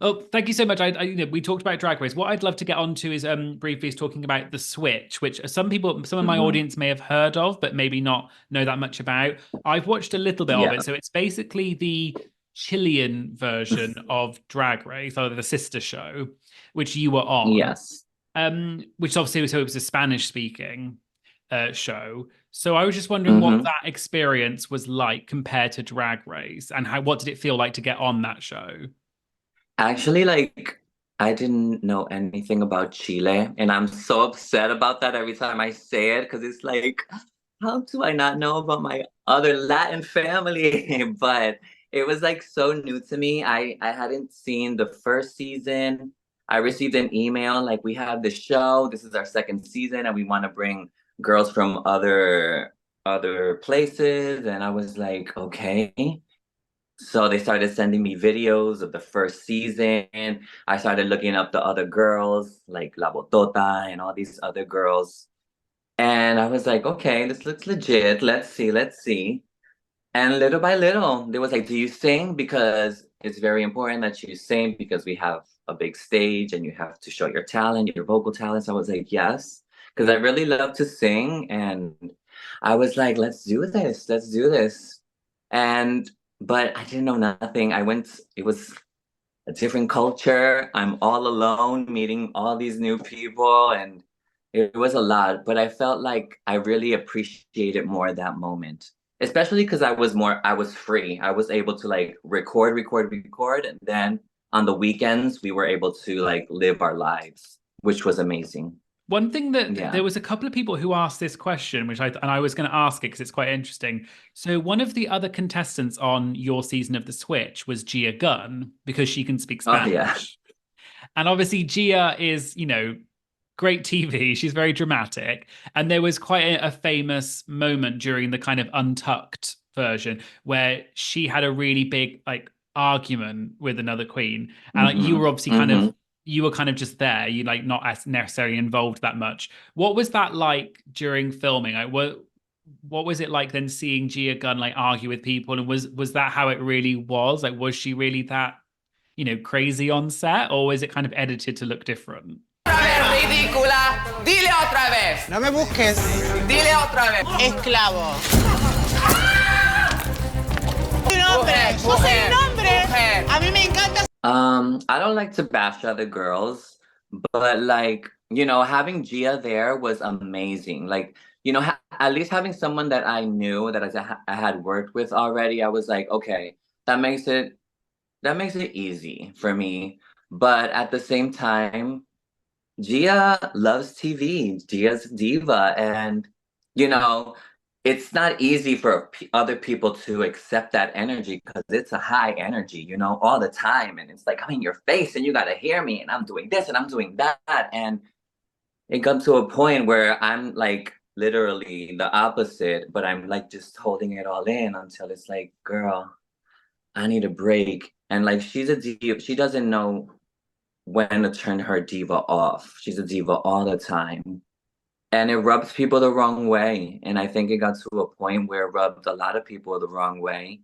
Oh, thank you so much. We talked about Drag Race. What I'd love to get onto is briefly is talking about the Switch, which some of my Hmm. audience may have heard of, but maybe not know that much about. I've watched a little bit of Yeah. it, so it's basically the Chilean version of Drag Race, or the sister show, which you were on. Yes. Which obviously so it was a Spanish speaking show. So I was just wondering what Hmm. that experience was like compared to Drag Race, and how what did it feel like to get on that show? Actually, like, I didn't know anything about Chile, and I'm so upset about that every time I say it because it's like, how do I not know about my other Latin family? But it was like so new to me. I hadn't seen the first season. I received an email like, we have the show. This is our second season, and we want to bring girls from other places. And I was like, okay. So they started sending me videos of the first season. I started looking up the other girls, like La Botota and all these other girls. And I was like, okay, this looks legit. Let's see, let's see. And little by little, they was like, do you sing? Because it's very important that you sing because we have a big stage and you have to show your talent, your vocal talents. I was like, yes, because I really love to sing. And I was like, let's do this, let's do this. And but I didn't know nothing. It was a different culture. I'm all alone, meeting all these new people, and it was a lot. But I felt like I really appreciated more that moment, especially because I was free. I was able to like record, and then on the weekends we were able to like live our lives, which was amazing. One thing that Yeah. there was a couple of people who asked this question, and I was going to ask it because it's quite interesting. So one of the other contestants on your season of The Switch was Gia Gunn because she can speak Oh yeah. Spanish. And obviously Gia is, great TV. She's very dramatic. And there was quite a famous moment during the kind of untucked version where she had a really big like argument with another queen. And like, you Hmm. were obviously Hmm. you were kind of just there. You like not as necessarily involved that much. What was that like during filming? Like what was it like then seeing Gia Gunn like argue with people? And was that how it really was? Like was she really that, crazy on set, or is it kind of edited to look different? Ridícula. Dile otra vez. No me busques, Dile otra vez. esclavo. Un hombre, yo soy un hombre. Mujer. A mí me encanta. I don't like to bash other girls, but like, having Gia there was amazing. Like, at least having someone that I knew that I had worked with already, I was like, okay, that makes it that makes it easy for me. But at the same time, Gia loves TV. Gia's a diva, and you know, it's not easy for other people to accept that energy because it's a high energy, all the time, and it's like I'm in your face, and you gotta hear me, and I'm doing this, and I'm doing that, and it comes to a point where I'm like literally the opposite, but I'm like just holding it all in until it's like, girl, I need a break. And like she's a diva, she doesn't know when to turn her diva off. She's a diva all the time. And it rubs people the wrong way. And I think it got to a point where it rubbed a lot of people the wrong way.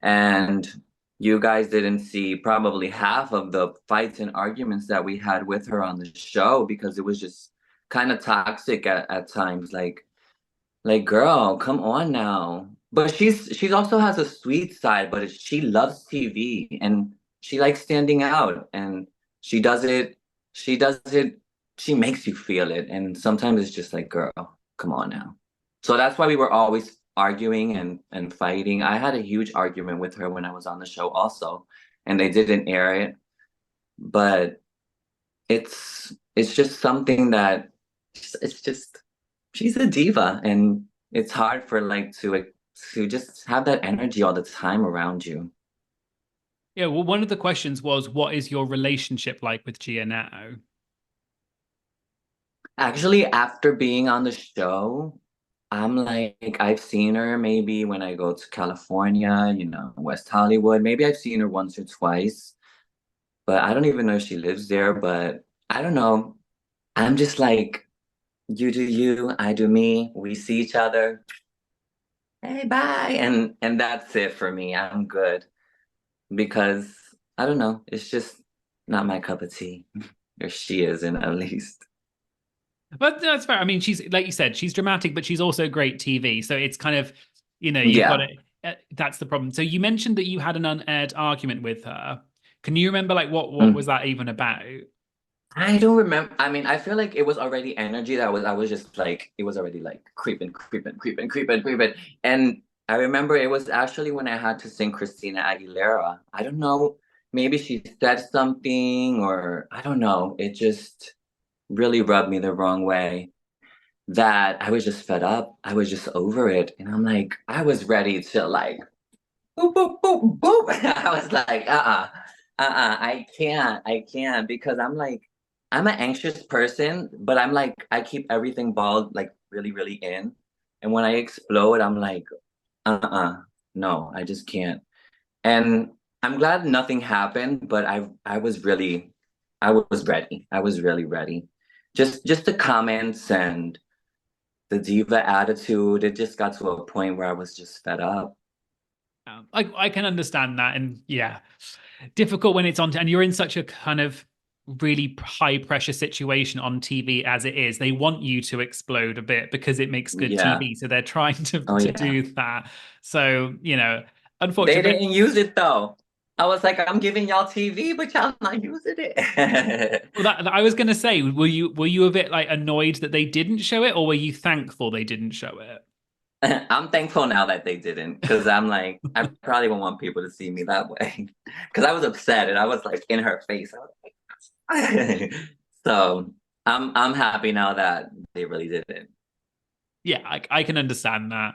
And you guys didn't see probably half of the fights and arguments that we had with her on the show because it was just kind of toxic at times. Like, girl, come on now. But she's also has a sweet side, but she loves TV and she likes standing out and she does it, she does it, she makes you feel it. And sometimes it's just like, girl, come on now. So that's why we were always arguing and fighting. I had a huge argument with her when I was on the show also, and they didn't air it. But it's just something that it's just she's a diva and it's hard for like to just have that energy all the time around you. Yeah, well, one of the questions was, what is your relationship like with Gia now? Actually, after being on the show, I'm like I've seen her maybe when I go to California, West Hollywood. Maybe I've seen her once or twice, but I don't even know if she lives there, but I don't know. I'm just like you do you, I do me. We see each other. Hey, bye. And that's it for me. I'm good because I don't know. It's just not my cup of tea. Or she isn't, at least. But that's fair. I mean, she's like you said, she's dramatic, but she's also great TV. So it's kind of, you've got Yeah. it. That's the problem. So you mentioned that you had an unaired argument with her. Can you remember like what was that even about? I don't remember. I mean, I feel like it was already energy that I was just like, it was already like creeping. And I remember it was actually when I had to sing Christina Aguilera. I don't know, maybe she said something or I don't know. It just really rubbed me the wrong way that I was just fed up. I was just over it. And I'm like, I was ready to like, boop, boop, boop, boop. I was like, I can't because I'm like, I'm an anxious person, but I'm like, I keep everything balled like really, really in. And when I explode, I'm like, no, I just can't. And I'm glad nothing happened, but I was really, I was ready. I was really ready. Just the comments and the diva attitude, it just got to a point where I was just fed up. I can understand that, and yeah, difficult when it's on, and you're in such a kind of really high pressure situation on TV as it is. They want you to explode a bit because it makes good Yeah. TV, so they're trying to Oh, yeah. do that. So They unfortunately, didn't use it though. I was like, I'm giving y'all TV, but y'all not using it. well, I was going to say, were you a bit like annoyed that they didn't show it, or were you thankful they didn't show it? I'm thankful now that they didn't, because I'm like, I probably won't want people to see me that way. Because I was upset and I was like in her face. I was like, so I'm happy now that they really didn't. Yeah, I can understand that.